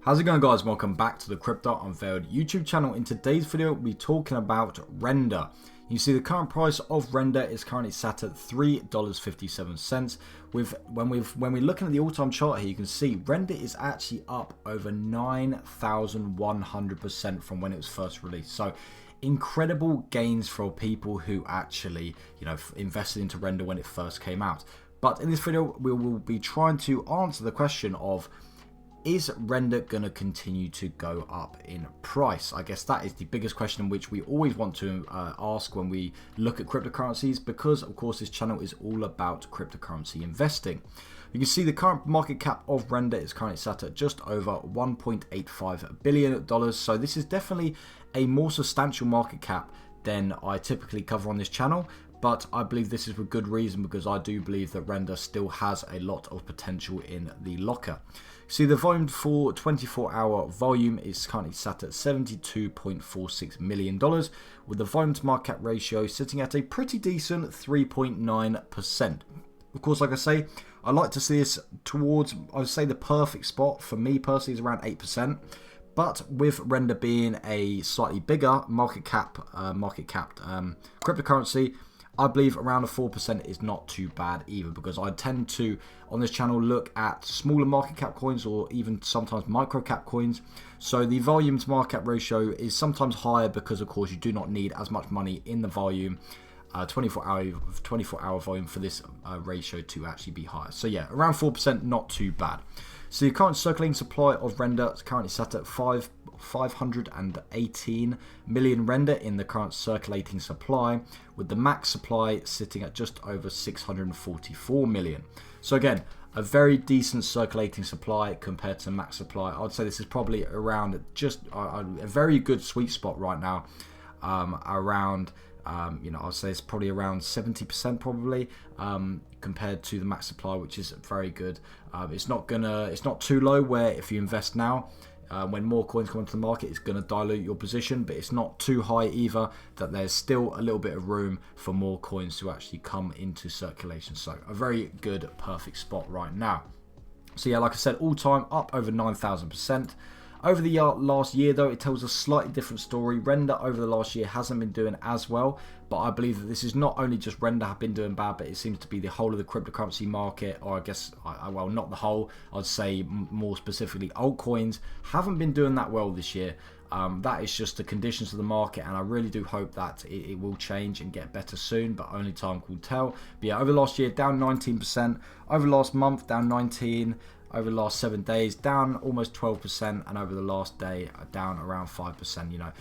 How's it going, guys? Welcome back to the Crypto Unveiled YouTube channel. In today's video, we'll be talking about Render. You see the current price of Render is currently sat at $3.57. When we're looking at the all-time chart here, you can see Render is actually up over 9,100% from when it was first released. So incredible gains for people who actually, invested into Render when it first came out. But in this video, we will be trying to answer the question of, is Render going to continue to go up in price? I guess that is the biggest question which we always want to ask when we look at cryptocurrencies, because of course this channel is all about cryptocurrency investing. You can see the current market cap of Render is currently sat at just over $1.85 billion. So this is definitely a more substantial market cap than I typically cover on this channel. But I believe this is for good reason, because I do believe that Render still has a lot of potential in the locker. See, the volume for 24-hour volume is currently sat at $72.46 million, with the volume to market cap ratio sitting at a pretty decent 3.9%. Of course, like I say, I like to see this towards, I would say, the perfect spot for me personally is around 8%. But with Render being a slightly bigger market cap cryptocurrency, I believe around a 4% is not too bad either, because I tend to, on this channel, look at smaller market cap coins or even sometimes micro cap coins. So the volume to market cap ratio is sometimes higher because, of course, you do not need as much money in the volume, 24-hour volume for this ratio to actually be higher. So yeah, around 4%, not too bad. So the current circulating supply of Render is currently set at 518 million Render in the current circulating supply, with the max supply sitting at just over 644 million. So again, a very decent circulating supply compared to max supply. I'd say this is probably around just a very good sweet spot right now. I'd say it's probably around 70% probably compared to the max supply, which is very good. It's not too low where if you invest now, when more coins come into the market, it's going to dilute your position, but it's not too high either that there's still a little bit of room for more coins to actually come into circulation. So a very good, perfect spot right now. So yeah, like I said, all time up over 9,000%. Over the last year, though, it tells a slightly different story. Render over the last year hasn't been doing as well, but I believe that this is not only just Render have been doing bad, but it seems to be the whole of the cryptocurrency market, or I guess, well, not the whole, I'd say more specifically altcoins haven't been doing that well this year. That is just the conditions of the market, and I really do hope that it will change and get better soon, but only time will tell. But yeah, over the last year, down 19%. Over the last month, down 19%. Over the last 7 days, down almost 12%, and over the last day, down around 5%.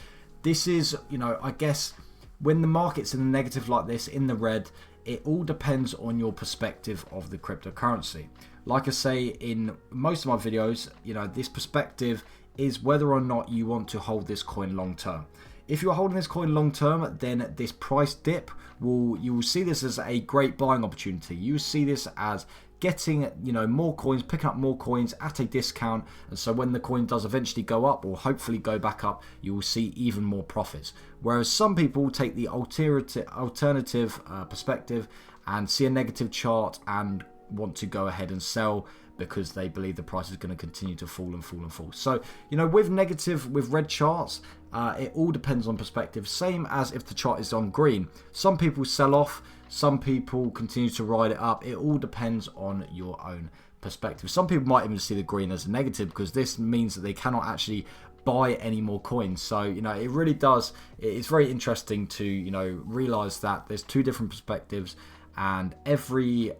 This is, I guess when the market's in the negative like this, in the red, it all depends on your perspective of the cryptocurrency. Like I say in most of my videos, this perspective is whether or not you want to hold this coin long term. If you're holding this coin long term, then this price dip you will see this as a great buying opportunity. You will see this as getting more coins, picking up more coins at a discount, and so when the coin does eventually go up, or hopefully go back up, you will see even more profits. Whereas some people take the alternative perspective and see a negative chart and want to go ahead and sell because they believe the price is going to continue to fall and fall and fall. So, with red charts, it all depends on perspective. Same as if the chart is on green. Some people sell off, some people continue to ride it up. It all depends on your own perspective. Some people might even see the green as a negative, because this means that they cannot actually buy any more coins. So, it really does. It's very interesting to, realize that there's two different perspectives, and every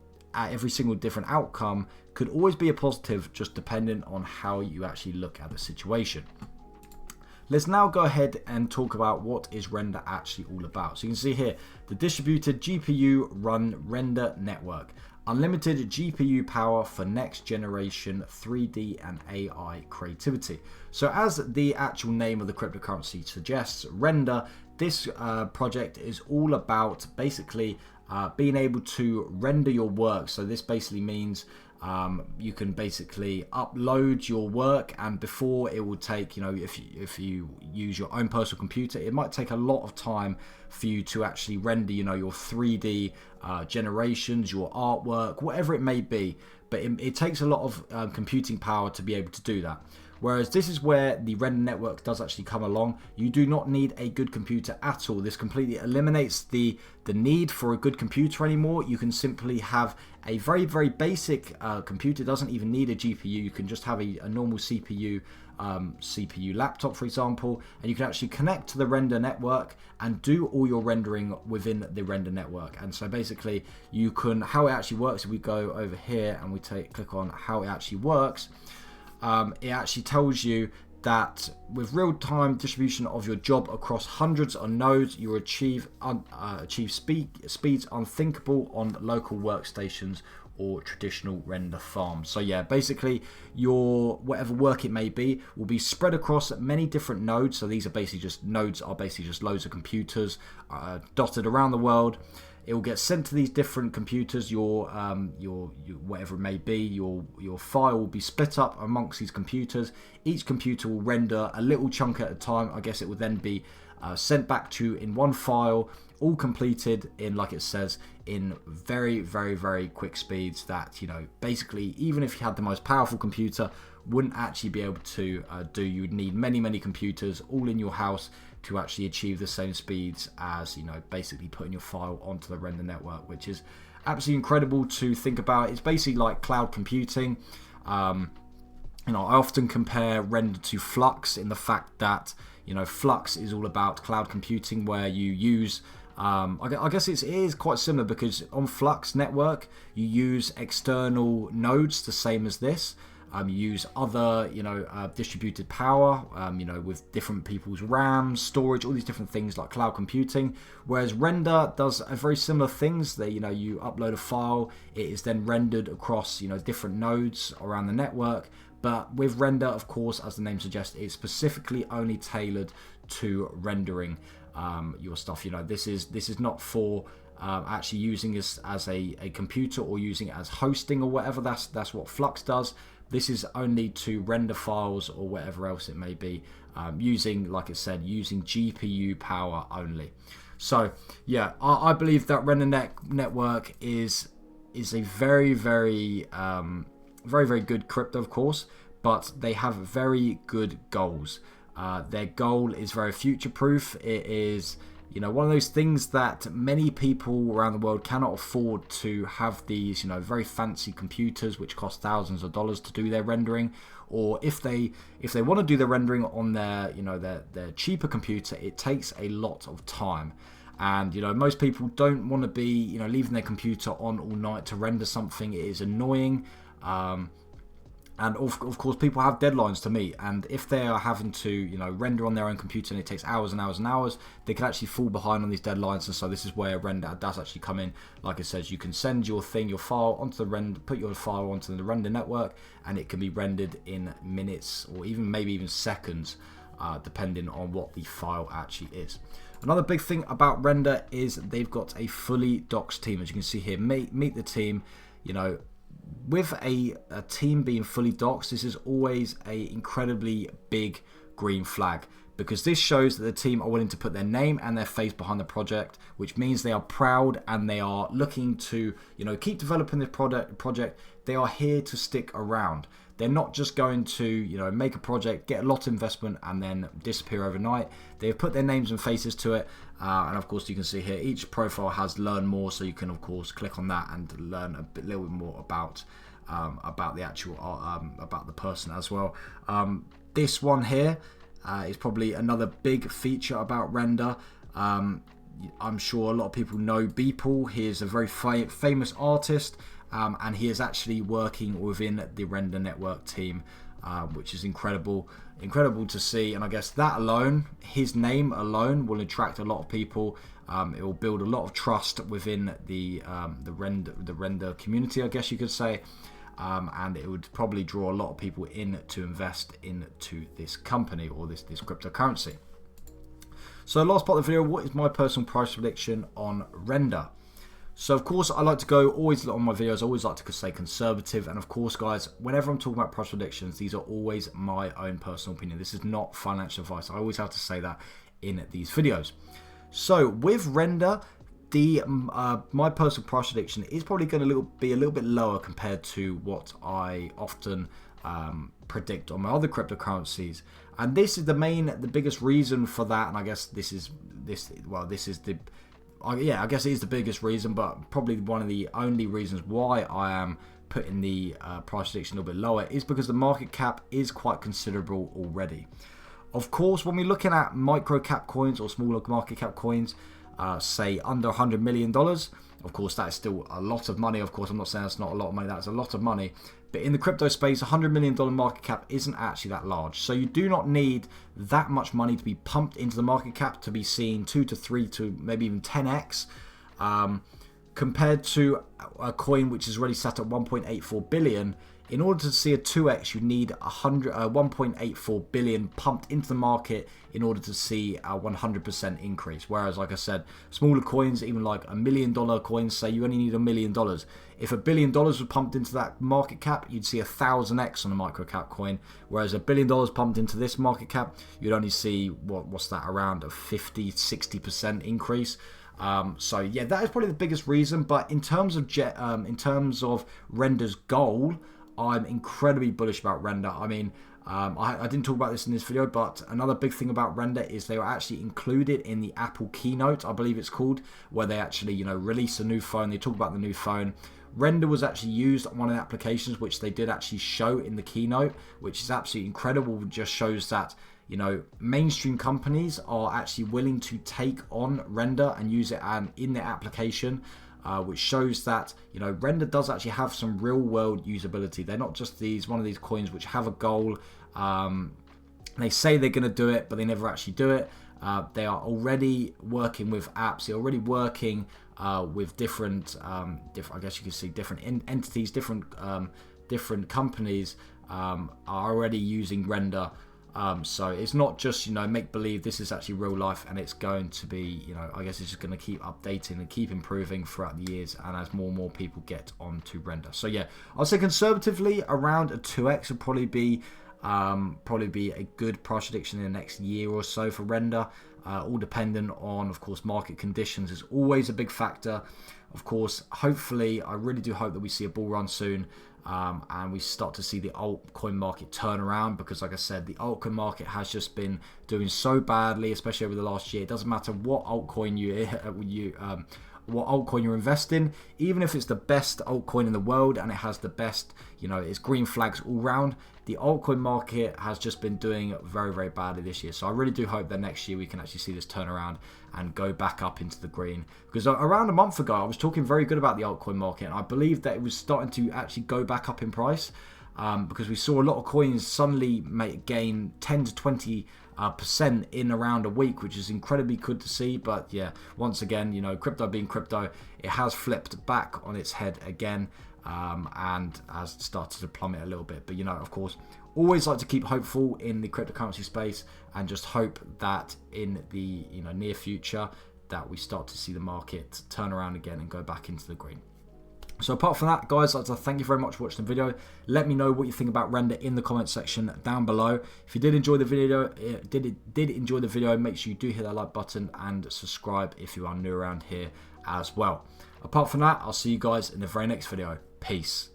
single different outcome could always be a positive, just depending on how you actually look at the situation. Let's now go ahead and talk about what is Render actually all about. So you can see here, the distributed GPU run Render network. Unlimited GPU power for next generation 3D and AI creativity. So as the actual name of the cryptocurrency suggests, Render, this project is all about basically being able to render your work. So this basically means you can basically upload your work, and before it will take, if you use your own personal computer, it might take a lot of time for you to actually render, your 3D generations, your artwork, whatever it may be. But it takes a lot of computing power to be able to do that. Whereas this is where the render network does actually come along. You do not need a good computer at all. This completely eliminates the need for a good computer anymore. You can simply have a very, very basic computer. It doesn't even need a GPU. You can just have a normal CPU laptop, for example, and you can actually connect to the render network and do all your rendering within the render network. And so basically you can, how it actually works, if we go over here and we click on how it actually works, it actually tells you that with real-time distribution of your job across hundreds of nodes, you achieve speeds unthinkable on local workstations or traditional render farms. So yeah, basically your whatever work it may be will be spread across many different nodes. So these are basically just loads of computers dotted around the world. It will get sent to these different computers. Your whatever it may be, your file will be split up amongst these computers. Each computer will render a little chunk at a time. I guess it will then be sent back to you in one file, all completed in, like it says, in very, very, very quick speeds that, you know, basically even if you had the most powerful computer, wouldn't actually be able to do. You would need many, many computers all in your house to actually achieve the same speeds as, you know, basically putting your file onto the render network, which is absolutely incredible to think about. It's basically like cloud computing. You know, I often compare render to Flux in the fact that, you know, Flux is all about cloud computing where you use I guess it is quite similar because on Flux network you use external nodes the same as this. You use other, you know, distributed power, you know, with different people's RAM, storage, all these different things like cloud computing. Whereas render does a very similar things. That, you know, you upload a file, it is then rendered across, you know, different nodes around the network. But with render, of course, as the name suggests, it's specifically only tailored to rendering your stuff. You know, this is not for actually using this as a computer or using it as hosting or whatever. That's what Flux does. This is only to render files or whatever else it may be, using, like it said, using GPU power only. So yeah, I believe that render network is a very, very, very, very good crypto, of course, but they have very good goals. Their goal is very future-proof. It is, you know, one of those things that many people around the world cannot afford to have these, you know, very fancy computers which cost thousands of dollars to do their rendering. Or if they want to do their rendering on their, you know, their cheaper computer, it takes a lot of time. And, you know, most people don't want to be, you know, leaving their computer on all night to render something. It is annoying. And of course, people have deadlines to meet, and if they are having to, you know, render on their own computer and it takes hours and hours and hours, they can actually fall behind on these deadlines. And so this is where render does actually come in. Like it says, you can send your file onto the render, put your file onto the render network, and it can be rendered in minutes or maybe even seconds, depending on what the file actually is. Another big thing about render is they've got a fully doxed team. As you can see here, meet the team. You know, with a team being fully doxed, this is always a incredibly big green flag, because this shows that the team are willing to put their name and their face behind the project, which means they are proud and they are looking to, you know, keep developing this project. They are here to stick around. They're not just going to, you know, make a project, get a lot of investment and then disappear overnight. They've put their names and faces to it. And of course, you can see here, each profile has learn more. So you can, of course, click on that and learn a little bit more about the actual, about the person as well. This one here is probably another big feature about render. I'm sure a lot of people know Beeple. He is a very famous artist. And he is actually working within the render network team, which is incredible to see. And I guess that alone, his name alone, will attract a lot of people. It will build a lot of trust within the render community, I guess you could say, and it would probably draw a lot of people in to invest into this company or this cryptocurrency. So last part of the video, what is my personal price prediction on render? So of course, I like to go always on my videos. I always like to say conservative, and of course, guys, whenever I'm talking about price predictions, these are always my own personal opinion. This is not financial advice. I always have to say that in these videos. So with render, my personal price prediction is probably going to be a little bit lower compared to what I often predict on my other cryptocurrencies. And this is the biggest reason for that. And I guess I guess it is the biggest reason, but probably one of the only reasons why I am putting the price prediction a little bit lower is because the market cap is quite considerable already. Of course, when we're looking at micro cap coins or smaller market cap coins, say under $100 million, of course, that is still a lot of money. Of course, I'm not saying that's not a lot of money. That's a lot of money. But in the crypto space, $100 million market cap isn't actually that large. So you do not need that much money to be pumped into the market cap to be seeing 2 to 3 to maybe even 10x. Compared to a coin which is already sat at 1.84 billion, in order to see a 2x, you need 1.84 billion pumped into the market in order to see a 100% increase. Whereas, like I said, smaller coins, even like $1 million coins, say you only need $1 million. If $1 billion was pumped into that market cap, you'd see 1,000x on a micro cap coin. Whereas $1 billion pumped into this market cap, you'd only see what's that, around a 50-60% increase. So yeah, that is probably the biggest reason. But in terms of Render's goal, I'm incredibly bullish about Render. I mean, I didn't talk about this in this video, but another big thing about Render is they were actually included in the Apple keynote, I believe it's called, where they actually, release a new phone. They talk about the new phone. Render was actually used on one of the applications which they did actually show in the keynote, which is absolutely incredible. It just shows that, mainstream companies are actually willing to take on Render and use it in their application. Which shows that Render does actually have some real world usability. They're not just one of these coins which have a goal. They say they're going to do it, but they never actually do it. They are already working with apps. They're already working with different I guess you can see different entities, different companies are already using Render. So it's not just, make believe. This is actually real life, and it's going to be, I guess it's just going to keep updating and keep improving throughout the years, and as more and more people get onto Render. So yeah, I'll say conservatively around a 2x would probably be a good price prediction in the next year or so for Render. All dependent on, of course, market conditions is always a big factor. Of course, hopefully, I really do hope that we see a bull run soon. And we start to see the altcoin market turn around, because like I said, the altcoin market has just been doing so badly, especially over the last year. It doesn't matter what altcoin what altcoin you're investing, even if it's the best altcoin in the world and it has the best, it's green flags all round, the altcoin market has just been doing very, very badly this year. So I really do hope that next year we can actually see this turn around and go back up into the green, because around a month ago I was talking very good about the altcoin market, and I believe that it was starting to actually go back up in price, because we saw a lot of coins suddenly gain 10 to 20% in around a week, which is incredibly good to see. But yeah, once again, crypto being crypto, it has flipped back on its head again, and has started to plummet a little bit. But of course, always like to keep hopeful in the cryptocurrency space, and just hope that in the near future that we start to see the market turn around again and go back into the green. So apart from that, guys, I'd like to thank you very much for watching the video. Let me know what you think about Render in the comment section down below. If you did enjoy the video, make sure you do hit that like button and subscribe if you are new around here as well. Apart from that, I'll see you guys in the very next video. Peace.